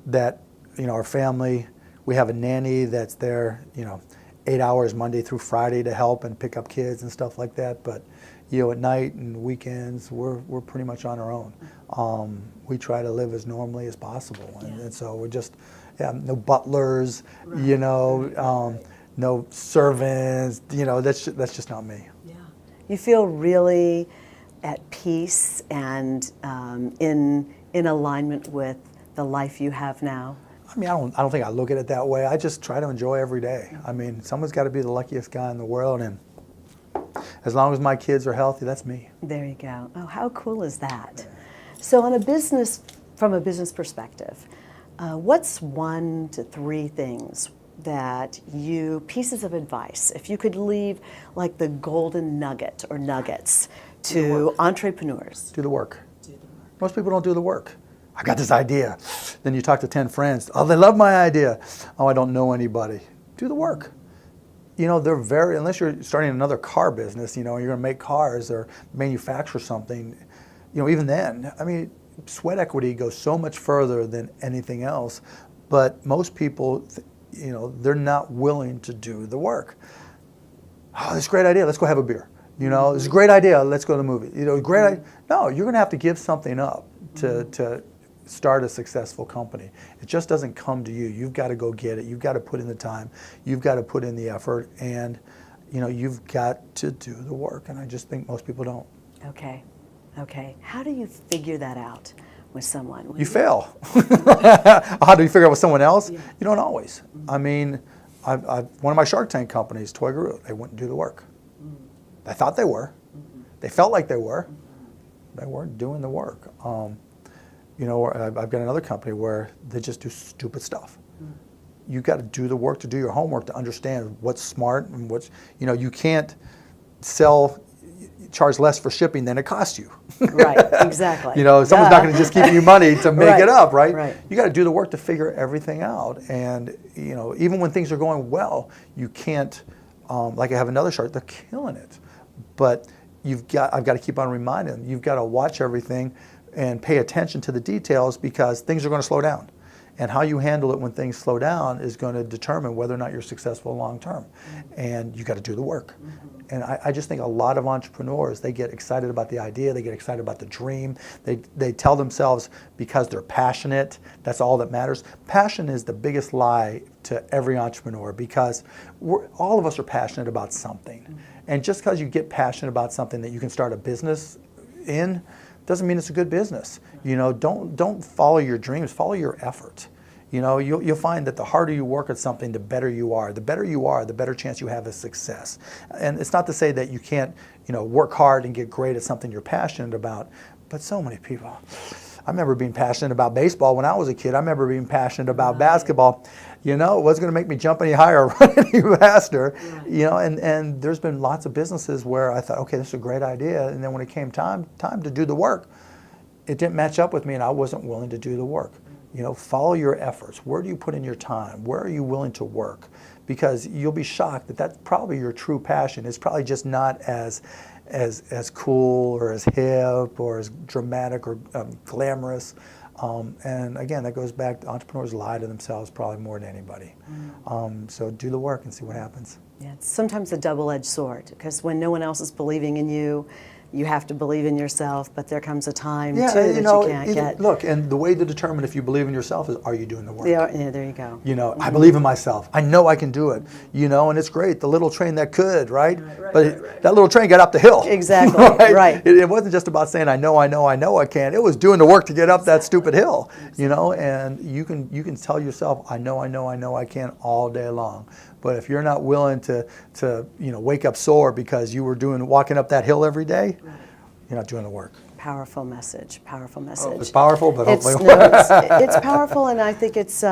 That, our family, we have a nanny that's there, 8 hours Monday through Friday to help and pick up kids and stuff like that. But, at night and weekends, we're pretty much on our own. We try to live as normally as possible, and so we're just, no butlers, no servants, that's just not me. Yeah. You feel really at peace and in alignment with the life you have now? I mean, I don't think I look at it that way. I just try to enjoy every day. I mean, someone's got to be the luckiest guy in the world, and as long as my kids are healthy, that's me. There you go. Oh, how cool is that? So from a business perspective, what's 1 to 3 things that pieces of advice, if you could leave like the golden nugget or nuggets to entrepreneurs? Do the work. Most people don't do the work. I got this idea. Then you talk to 10 friends. Oh, they love my idea. Oh, I don't know anybody. Do the work. They're unless you're starting another car business, you're going to make cars or manufacture something, even then, I mean, sweat equity goes so much further than anything else, but most people, they're not willing to do the work. Oh, this is a great idea, let's go have a beer. This is a great idea, let's go to the movie. Great idea. No, you're going to have to give something up to start a successful company. It just doesn't come to you. You've got to go get it. You've got to put in the time. You've got to put in the effort, and you've got to do the work. And I just think most people don't. Okay. How do you figure that out with someone? You fail. How do you figure out with someone else? Yeah. You don't always. I mean, one of my Shark Tank companies, Toy Guru, they wouldn't do the work. They thought they were. They felt like they were. They weren't doing the work. I've got another company where they just do stupid stuff. You've got to do the work, to do your homework, to understand what's smart and what's, you can't charge less for shipping than it costs you. Right, exactly. Someone's not going to just give you money to make it up, right? Right. You got to do the work to figure everything out. And, even when things are going well, you can't, like I have another shark, they're killing it. But I've got to keep on reminding them, you've got to watch everything and pay attention to the details, because things are going to slow down. And how you handle it when things slow down is going to determine whether or not you're successful long term. And you got to do the work. And I just think a lot of entrepreneurs, they get excited about the idea, they get excited about the dream. They tell themselves because they're passionate, that's all that matters. Passion is the biggest lie to every entrepreneur, because all of us are passionate about something. And just because you get passionate about something that you can start a business in, doesn't mean it's a good business. You know, don't follow your dreams, follow your effort. You know, you'll find that the harder you work at something, the better you are. The better you are, the better chance you have of success. And it's not to say that you can't, you know, work hard and get great at something you're passionate about, but so many people. I remember being passionate about baseball when I was a kid. I remember being passionate about basketball. You know, it wasn't going to make me jump any higher or run any faster. You know, and there's been lots of businesses where I thought, okay, this is a great idea. And then when it came time to do the work, it didn't match up with me, and I wasn't willing to do the work. You know, follow your efforts. Where do you put in your time? Where are you willing to work? Because you'll be shocked that that's probably your true passion. It's probably just not as cool or as hip or as dramatic or glamorous. And again, that goes back to entrepreneurs lie to themselves probably more than anybody. So do the work and see what happens. Yeah, it's sometimes a double-edged sword, because when no one else is believing in you, you have to believe in yourself, but there comes a time, too, that you can't get. Look, and the way to determine if you believe in yourself is, are you doing the work? Yeah, there you go. You know, I believe in myself. I know I can do it. You know, and it's great. The little train that could, right? But that little train got up the hill. Exactly, right. It wasn't just about saying, I know I can. It was doing the work to get up that stupid hill, you know, and you can tell yourself, I know I can all day long. But if you're not willing to you know, wake up sore because you were walking up that hill every day, you're not doing the work. Powerful message. Powerful message. It's powerful, but hopefully it's powerful, and I think it's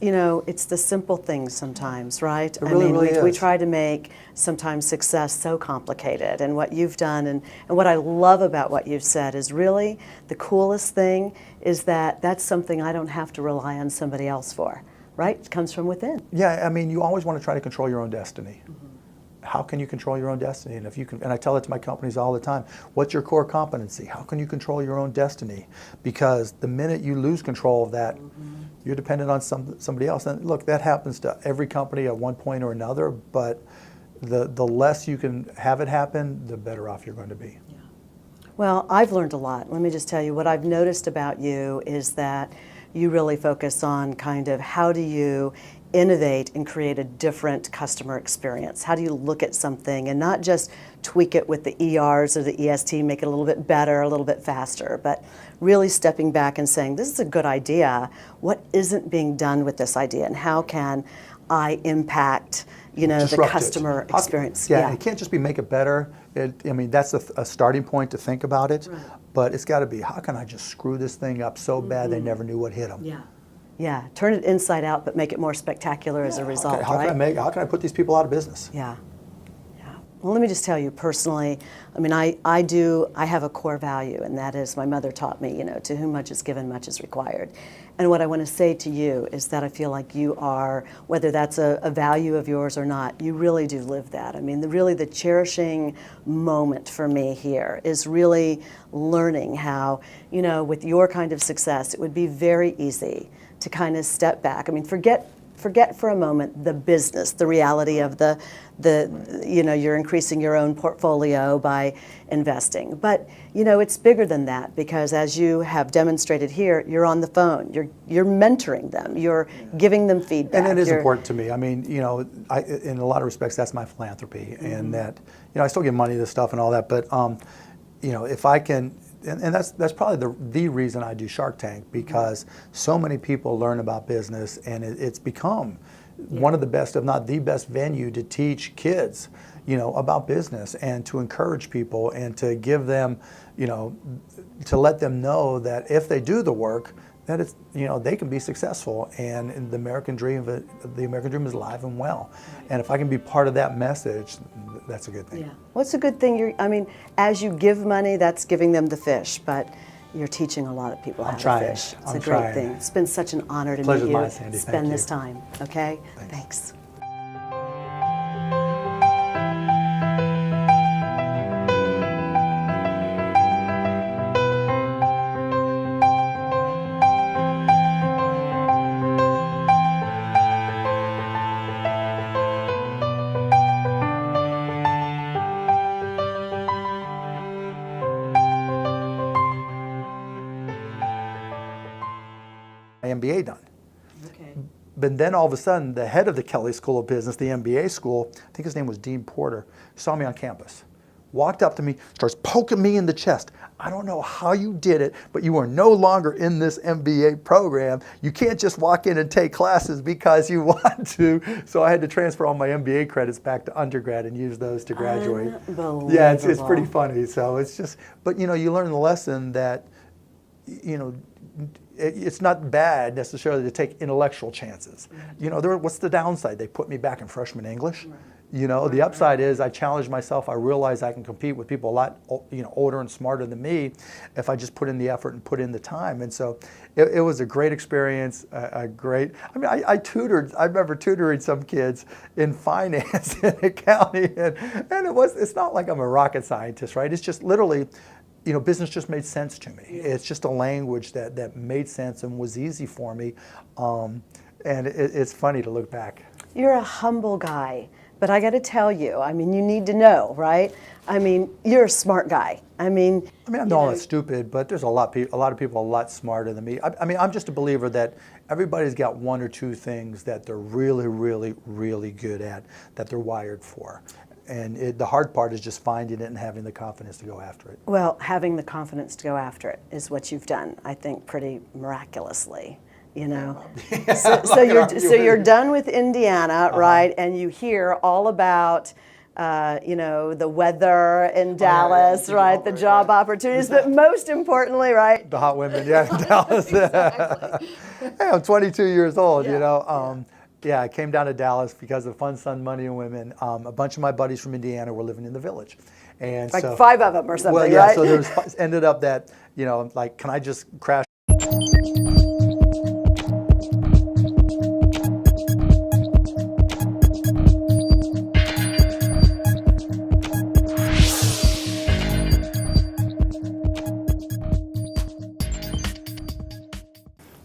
you know, it's the simple things sometimes, right? It really, really we is. try to make sometimes success so complicated, and what you've done and what I love about what you've said is really the coolest thing is that that's something I don't have to rely on somebody else for. Right? It comes from within. Yeah, I mean, you always want to try to control your own destiny. How can you control your own destiny? And if you can, and I tell it to my companies all the time, what's your core competency? How can you control your own destiny? Because the minute you lose control of that, you're dependent on somebody else. And look, that happens to every company at one point or another, but the less you can have it happen, the better off you're going to be. Yeah. Well, I've learned a lot. Let me just tell you, what I've noticed about you is that you really focus on kind of how do you innovate and create a different customer experience? How do you look at something and not just tweak it with the ERs or the EST, make it a little bit better, a little bit faster, but really stepping back and saying, this is a good idea. What isn't being done with this idea, and how can I impact, you know, the customer experience? Yeah, it can't just be make it better. I mean, that's a starting point to think about it. Right. But it's got to be, how can I just screw this thing up so bad they never knew what hit them? Yeah. Yeah, turn it inside out, but make it more spectacular as a result, how right? How can I put these people out of business? Yeah. Yeah. Well, let me just tell you personally, I mean, I have a core value, and that is, my mother taught me, you know, to whom much is given, much is required. And what I want to say to you is that I feel like you are, whether that's a value of yours or not, you really do live that. I mean, really the cherishing moment for me here is really learning how, you know, with your kind of success, it would be very easy to kind of step back. I mean, forget for a moment the business, the reality of the you know, you're increasing your own portfolio by investing. But, you know, it's bigger than that, because as you have demonstrated here, you're on the phone, you're mentoring them, you're giving them feedback. And it is important to me. I mean, you know, in a lot of respects, that's my philanthropy, and that, you know, I still give money to this stuff and all that, but, you know, if I can, and that's probably the reason I do Shark Tank, because so many people learn about business, and it's become one of the best, if not the best venue to teach kids, you know, about business, and to encourage people, and to give them, you know, to let them know that if they do the work, that it's, you know, they can be successful, and the American dream is alive and well. And if I can be part of that message, that's a good thing. Yeah. What's a good thing? I mean, as you give money, that's giving them the fish, but you're teaching a lot of people how to fish. It's a great thing. It's been such an honor to meet you. Mine, Sandy. Spend this time, okay? Thanks. MBA done. Okay. But then all of a sudden, the head of the Kelley School of Business, the MBA school, I think his name was Dean Porter, saw me on campus, walked up to me, starts poking me in the chest. I don't know how you did it, but you are no longer in this MBA program. You can't just walk in and take classes because you want to. So I had to transfer all my MBA credits back to undergrad and use those to graduate. Yeah, it's pretty funny. So it's just, but you learn the lesson that, it's not bad necessarily to take intellectual chances. What's the downside? They put me back in freshman English. The upside is I challenged myself. I realized I can compete with people a lot, older and smarter than me if I just put in the effort and put in the time. And so it was a great experience, I remember tutoring some kids in finance and accounting, and it's not like I'm a rocket scientist, right? It's just literally, business just made sense to me. It's just a language that made sense and was easy for me. And it's funny to look back. You're a humble guy, but I got to tell you, you need to know, right? You're a smart guy. I'm not all that stupid, but there's a lot of people a lot smarter than me. I'm just a believer that everybody's got one or two things that they're really, really, really good at, that they're wired for. And the hard part is just finding it and having the confidence to go after it. Well, having the confidence to go after it is what you've done, I think, pretty miraculously. So you're done with Indiana, right? And you hear all about, the weather in Dallas, right? The job opportunities, but most importantly, right? The hot women, yeah, in Dallas. Exactly. Hey, I'm 22 years old, Yeah, I came down to Dallas because of fun, sun, money, and women. A bunch of my buddies from Indiana were living in the Village. And like 5 of them or something, well, yeah, right? so there ended up that, can I just crash?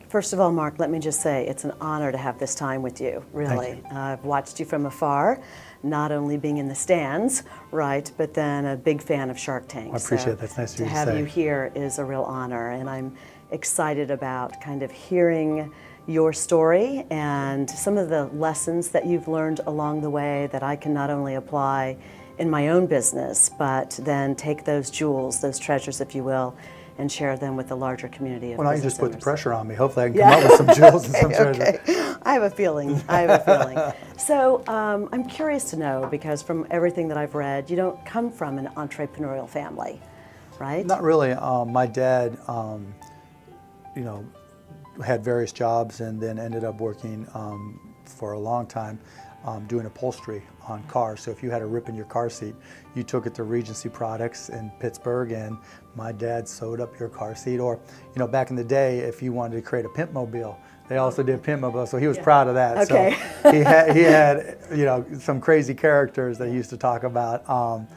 First of all, Mark, let me just say it's an honor to have this time with you, really. Thank you. I've watched you from afar, not only being in the stands, right, but then a big fan of Shark Tank. I appreciate that. That's nice of you to say. To have you here is a real honor, and I'm excited about kind of hearing your story and some of the lessons that you've learned along the way that I can not only apply in my own business, but then take those jewels, those treasures, if you will, and share them with the larger community of Well, now you business just put the owners. pressure on me. Hopefully I can come up with some jewels and some treasures. Okay. I have a feeling. So I'm curious to know, because from everything that I've read, you don't come from an entrepreneurial family, right? Not really. My dad, had various jobs and then ended up working for a long time doing upholstery on cars. So if you had a rip in your car seat, you took it to Regency Products in Pittsburgh, and my dad sewed up your car seat. Or, back in the day, if you wanted to create a pimp mobile, they also did pimp mobile. So he was proud of that. Okay. So he had some crazy characters that he used to talk about.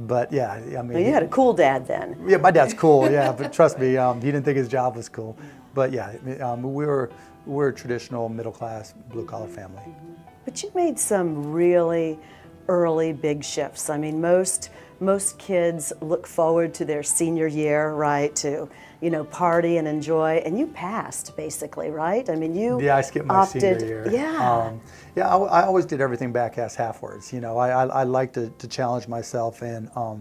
But yeah, Well, you had a cool dad then. Yeah, my dad's cool. Yeah, but trust me, he didn't think his job was cool. But yeah, we're a traditional middle class blue collar family. But you made some really early big shifts. Most kids look forward to their senior year, right, to party and enjoy, and you passed basically, right? Yeah, I skipped my senior year. Yeah. I always did everything back ass halfwards. I like to challenge myself, and I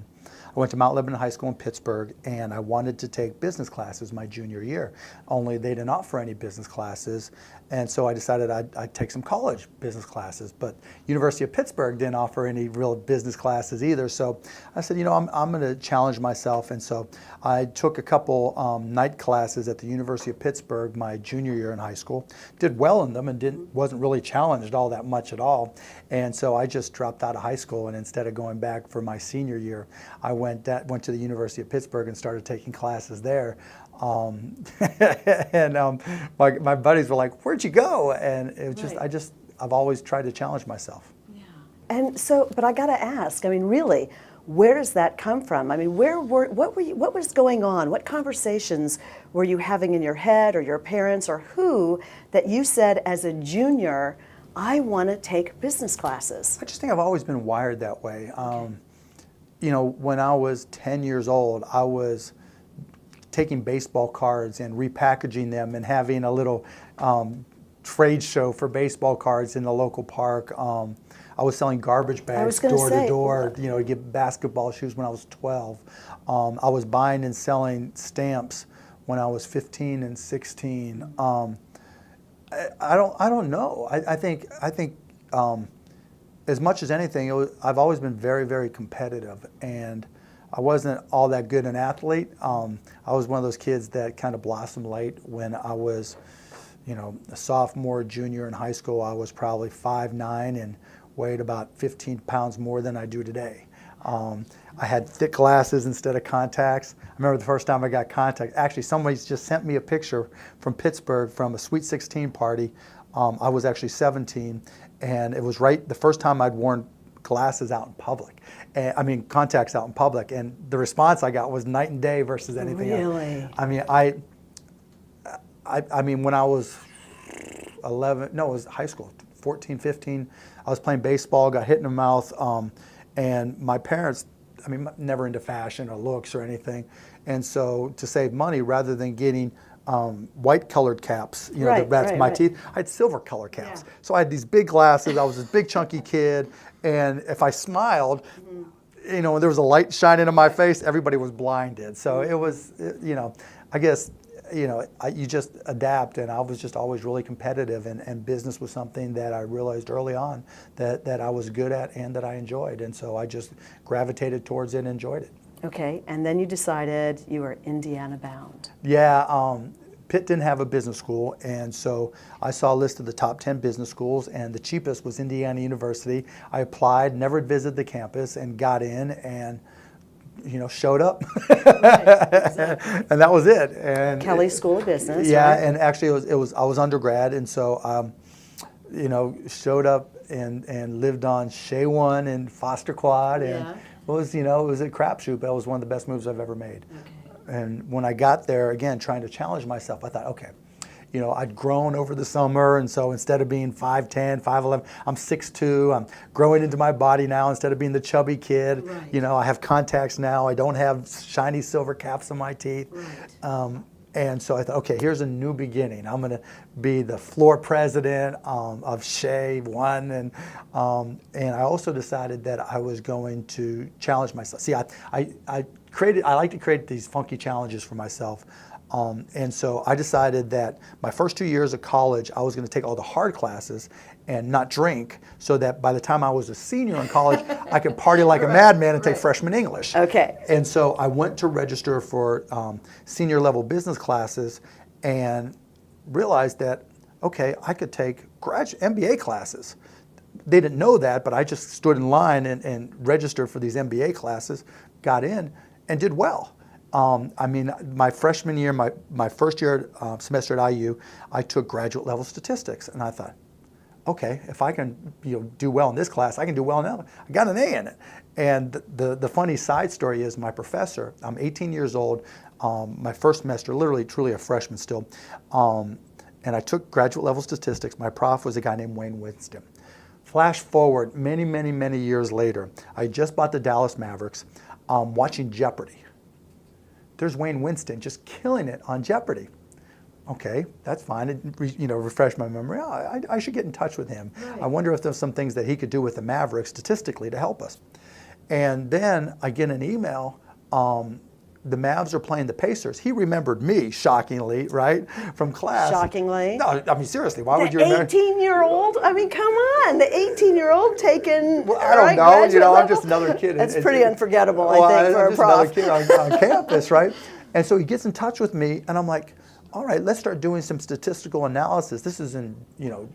went to Mount Lebanon High School in Pittsburgh, and I wanted to take business classes my junior year. Only they didn't offer any business classes, and so I decided I'd take some college business classes. But University of Pittsburgh didn't offer any real business classes either. So I said, I'm going to challenge myself, and so I took a couple night classes at the University of Pittsburgh my junior year in high school. Did well in them and wasn't really challenged all that much at all. And so I just dropped out of high school, and instead of going back for my senior year, I went to the University of Pittsburgh and started taking classes there. And my buddies were like, "Where'd you go?" And it was just I've always tried to challenge myself. Yeah. And so, but I got to ask, really, where does that come from? What was going on? What conversations were you having in your head, or your parents, or who, that you said as a junior, I want to take business classes? I just think I've always been wired that way. When I was 10 years old, I was taking baseball cards and repackaging them and having a little trade show for baseball cards in the local park. I was selling garbage bags door to door, you know, to get basketball shoes when I was 12. I was buying and selling stamps when I was 15 and 16. I don't know. I think as much as anything, I've always been very, very competitive, and I wasn't all that good an athlete. I was one of those kids that kind of blossomed late. When I was, you know, a sophomore, junior in high school, I was probably 5'9" and weighed about 15 pounds more than I do today. I had thick glasses instead of contacts. I remember the first time I got contacts. Actually, somebody just sent me a picture from Pittsburgh from a Sweet 16 party. I was actually 17, and it was right the first time I'd worn glasses out in public. I mean, contacts out in public. And the response I got was night and day versus anything else. Really? I mean, I mean, when I was 11, no, it was high school, 14, 15, I was playing baseball, got hit in the mouth, and my parents, I mean, never into fashion or looks or anything. And so to save money, rather than getting white colored caps, you know, that's my teeth, I had silver color caps. Yeah. So I had these big glasses, I was this big chunky kid, and if I smiled, you know, when there was a light shining in my face, everybody was blinded. So it was, you know, I guess, you know, you just adapt, and I was just always really competitive, and business was something that I realized early on that I was good at and that I enjoyed, and so I just gravitated towards it and enjoyed it. Okay, and then you decided you were Indiana bound. Yeah, Pitt didn't have a business school, and so I saw a list of the top 10 business schools, and the cheapest was Indiana University. I applied, never visited the campus, and got in, and you know, showed up, and that was it. And Kelly School of Business. Yeah, right? and actually I was undergrad, and so you know, showed up and lived on Shea One and Foster Quad, and it was, you know, it was a crapshoot, but it was one of the best moves I've ever made. Okay. And when I got there, again, trying to challenge myself, I thought, okay, you know, I'd grown over the summer, and so instead of being 5'10", 5'11", I'm 6'2". I'm growing into my body now instead of being the chubby kid. Right. You know, I have contacts now. I don't have shiny silver caps on my teeth. Right. And so I thought, okay, here's a new beginning. I'm going to be the floor president of Shea One, and I also decided that I was going to challenge myself. See, I like to create these funky challenges for myself. And so I decided that my first 2 years of college, I was going to take all the hard classes and not drink, so that by the time I was a senior in college, I could party like a madman and take freshman English. Okay. And so I went to register for senior level business classes and realized that, okay, I could take MBA classes. They didn't know that, but I just stood in line and registered for these MBA classes, got in, and did well. I mean, my freshman year, my first year semester at IU, I took graduate level statistics, and I thought, okay, if I can, you know, do well in this class, I can do well in that one. I got an A in it. And the funny side story is my professor, I'm 18 years old, my first semester, literally, truly a freshman still, and I took graduate level statistics. My prof was a guy named Wayne Winston. Flash forward many, many, many years later, I just bought the Dallas Mavericks, watching Jeopardy. There's Wayne Winston just killing it on Jeopardy. Okay, that's fine. It, you know, refresh my memory. Oh, I should get in touch with him. Right. I wonder if there's some things that he could do with the Mavericks statistically to help us. And then I get an email. The Mavs are playing the Pacers. He remembered me, shockingly, right, from class. Shockingly? No, I mean, seriously, why would you remember? remember? The 18-year-old? I mean, come on. The 18-year-old taking, well, I don't know. You know, I'm just another kid. That's pretty unforgettable, I think, for a prof. I'm just another kid on campus, right? And so he gets in touch with me, and I'm like, all right, let's start doing some statistical analysis. This is in, you know,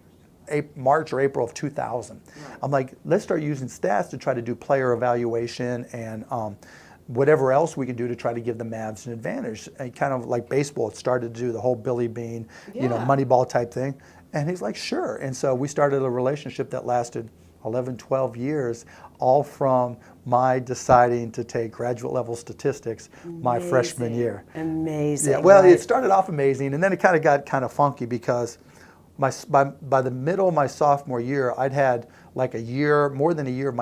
March or April of 2000. Right. I'm like, let's start using stats to try to do player evaluation and whatever else we can do to try to give the Mavs an advantage. And kind of like baseball, it started to do the whole Billy Bean, you know, Moneyball type thing. And he's like, sure. And so we started a relationship that lasted 11, 12 years, all from my deciding to take graduate level statistics my freshman year. Amazing. Yeah, well, right. It started off amazing, and then it kind of got kind of funky because by the middle of my sophomore year, I'd had like a year, more than a year of my